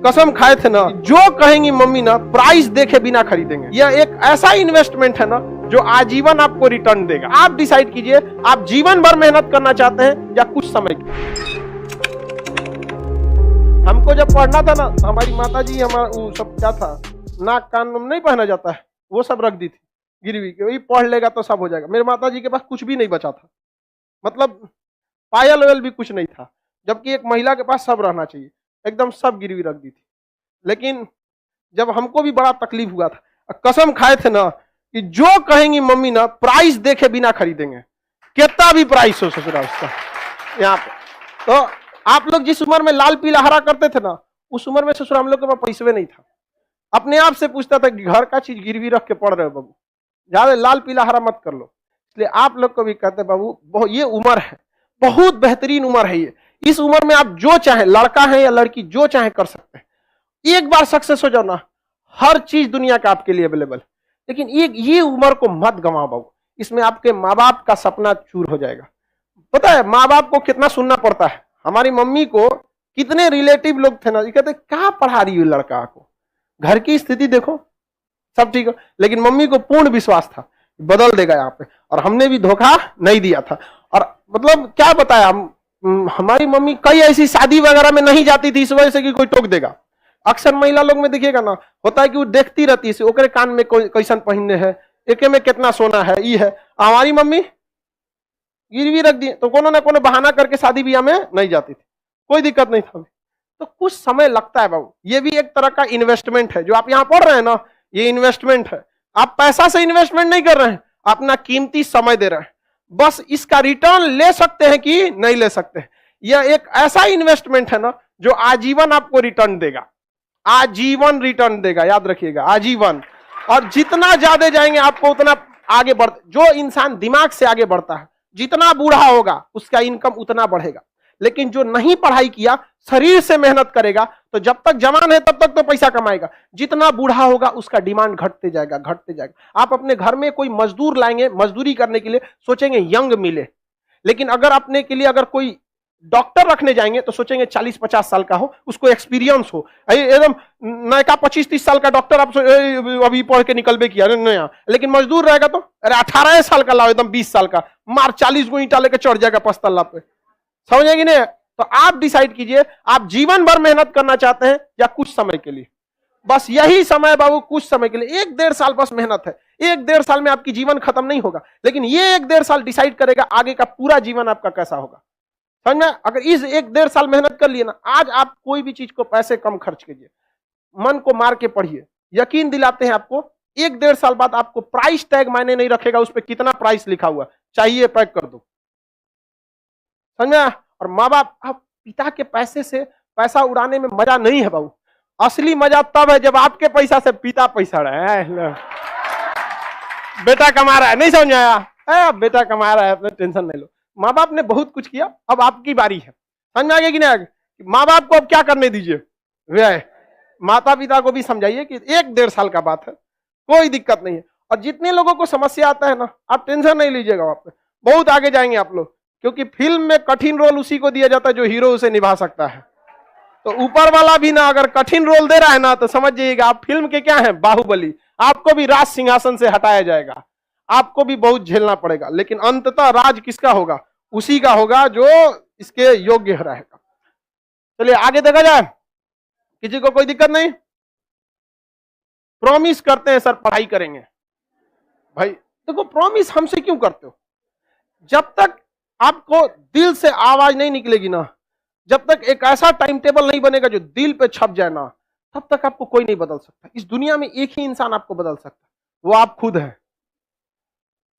कसम खाए थे ना, जो कहेंगी मम्मी ना प्राइस देखे बिना खरीदेंगे। यह एक ऐसा इन्वेस्टमेंट है ना जो आजीवन आपको रिटर्न देगा। आप डिसाइड कीजिए, आप जीवन भर मेहनत करना चाहते हैं या कुछ समय की। हमको जब पढ़ना था ना, हमारी माता जी हमारा वो सब क्या था, नाक कान में नहीं पहना जाता है, वो सब रख दी थी गिरवी के, वही पढ़ लेगा तो सब हो जाएगा। मेरे माता जी के पास कुछ भी नहीं बचा था, मतलब पायल वेल भी कुछ नहीं था, जबकि एक महिला के पास सब रहना चाहिए, एकदम सब गिरवी रख दी थी। लेकिन जब हमको भी बड़ा तकलीफ हुआ था, कसम खाए थे ना कि जो कहेंगी मम्मी ना प्राइस देखे बिना खरीदेंगे, कितना भी प्राइस हो ससुरा उसका। यहाँ पे तो आप लोग जिस उम्र में लाल पीला हरा करते थे ना, उस उम्र में ससुरा हम लोग के पास पैसे नहीं था। अपने आप से पूछता था कि घर का चीज गिरवी रख के पढ़ रहे हो बाबू, ज्यादा लाल पीला हरा मत कर लो। इसलिए आप लोग को भी कहते बाबू, ये उम्र है, बहुत बेहतरीन उम्र है ये। इस उम्र में आप जो चाहे, लड़का है या लड़की, जो चाहे कर सकते हैं। एक बार सक्सेस हो जाओ ना, हर चीज दुनिया का आपके लिए अवेलेबल। लेकिन ये उम्र को मत गंवाओ बाबू, इसमें आपके माँ बाप का सपना चूर हो जाएगा। पता है माँ बाप को कितना सुनना पड़ता है। हमारी मम्मी को कितने रिलेटिव लोग थे ना, ये कहते क्या पढ़ा रही हो लड़का को, घर की स्थिति देखो सब ठीक हो। लेकिन मम्मी को पूर्ण विश्वास था बदल देगा यहाँ पे, और हमने भी धोखा नहीं दिया था। और मतलब क्या बताया, हमारी मम्मी कई ऐसी शादी वगैरह में नहीं जाती थी इस वजह से कि कोई टोक देगा। अक्सर महिला लोग में देखिएगा ना, होता है कि वो देखती रहती है ओकरे कान में कैसन पहनने है, एके में कितना सोना है, ये है। हमारी मम्मी गिरवी रख दी तो कोनो ना कोनो बहाना करके शादी ब्याह में नहीं जाती थी, कोई दिक्कत नहीं था। तो कुछ समय लगता है बाबू, ये भी एक तरह का इन्वेस्टमेंट है। जो आप यहाँ पढ़ रहे हैं ना, ये इन्वेस्टमेंट है। आप पैसा से इन्वेस्टमेंट नहीं कर रहे हैं, अपना कीमती समय दे रहे हैं। बस इसका रिटर्न ले सकते हैं कि नहीं ले सकते। यह एक ऐसा इन्वेस्टमेंट है ना जो आजीवन आपको रिटर्न देगा, आजीवन रिटर्न देगा, याद रखिएगा, आजीवन। और जितना ज्यादा जाएंगे आपको उतना आगे बढ़, जो इंसान दिमाग से आगे बढ़ता है, जितना बूढ़ा होगा उसका इनकम उतना बढ़ेगा। लेकिन जो नहीं पढ़ाई किया, शरीर से मेहनत करेगा, तो जब तक जवान है तब तक तो पैसा कमाएगा। जितना बूढ़ा होगा उसका डिमांड घटते जाएगा, घटते जाएगा। आप अपने घर में कोई मजदूर लाएंगे, मजदूरी करने के लिए सोचेंगे यंग मिले। लेकिन अगर अपने के लिए अगर कोई डॉक्टर रखने जाएंगे तो सोचेंगे 40-50 साल का हो, उसको एक्सपीरियंस हो। एकदम नया 25-30 साल का डॉक्टर आप अभी पढ़ के निकलबे किया नया। लेकिन मजदूर रहेगा तो अरे 18 साल का लाओ, एकदम 20 साल का, मार 40 गो ईंटा लेके चढ़ जाएगा 5 तल्ला पे। समझेंगे नहीं? तो आप डिसाइड कीजिए, आप जीवन भर मेहनत करना चाहते हैं या कुछ समय के लिए। बस यही समय बाबू, कुछ समय के लिए, 1-1.5 साल बस मेहनत है। 1-1.5 साल में आपकी जीवन खत्म नहीं होगा, लेकिन ये 1-1.5 साल डिसाइड करेगा आगे का पूरा जीवन आपका कैसा होगा। समझ में? अगर इस 1-1.5 साल मेहनत कर लिए ना, आज आप कोई भी चीज को पैसे कम खर्च कीजिए, मन को मार के पढ़िए, यकीन दिलाते हैं आपको 1-1.5 साल बाद आपको प्राइस टैग मायने नहीं रखेगा, उस पर कितना प्राइस लिखा हुआ चाहिए पैक कर दो। समझ में? और माँ बाप, पिता के पैसे से पैसा उड़ाने में मजा नहीं है बाबू। असली मजा तब है जब आपके पैसा से पिता पैसा रहा है। बेटा कमा रहा है, नहीं समझ आया? बेटा कमा रहा है, अपने टेंशन नहीं लो। माँ बाप ने बहुत कुछ किया, अब आपकी बारी है। समझ में आ गया कि नहीं? माँ बाप को अब क्या करने दीजिए, वे माता पिता को भी समझाइए कि 1-1.5 साल का बात है, कोई दिक्कत नहीं है। और जितने लोगों को समस्या आता है ना, आप टेंशन नहीं लीजिएगा, आप बहुत आगे जाएंगे आप लोग। क्योंकि फिल्म में कठिन रोल उसी को दिया जाता है जो हीरो उसे निभा सकता है। तो ऊपर वाला भी ना अगर कठिन रोल दे रहा है ना, तो समझ जाइएगा आप फिल्म के क्या हैं, बाहुबली। आपको भी राज सिंहासन से हटाया जाएगा, आपको भी बहुत झेलना पड़ेगा, लेकिन अंततः राज किसका होगा? उसी का होगा जो इसके योग्य रहेगा। चलिए आगे देखा जाए, किसी को कोई दिक्कत नहीं? प्रॉमिस करते हैं सर पढ़ाई करेंगे, भाई देखो प्रॉमिस हमसे क्यों करते हो? जब तक आपको दिल से आवाज नहीं निकलेगी ना, जब तक एक ऐसा टाइम टेबल नहीं बनेगा जो दिल पे छप जाए ना, तब तक आपको कोई नहीं बदल सकता। इस दुनिया में एक ही इंसान आपको बदल सकता है, वो आप खुद हैं,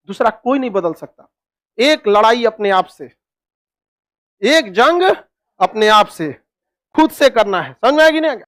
दूसरा कोई नहीं बदल सकता। एक लड़ाई अपने आप से, एक जंग अपने आप से, खुद से करना है। समझ में आएगी नहीं?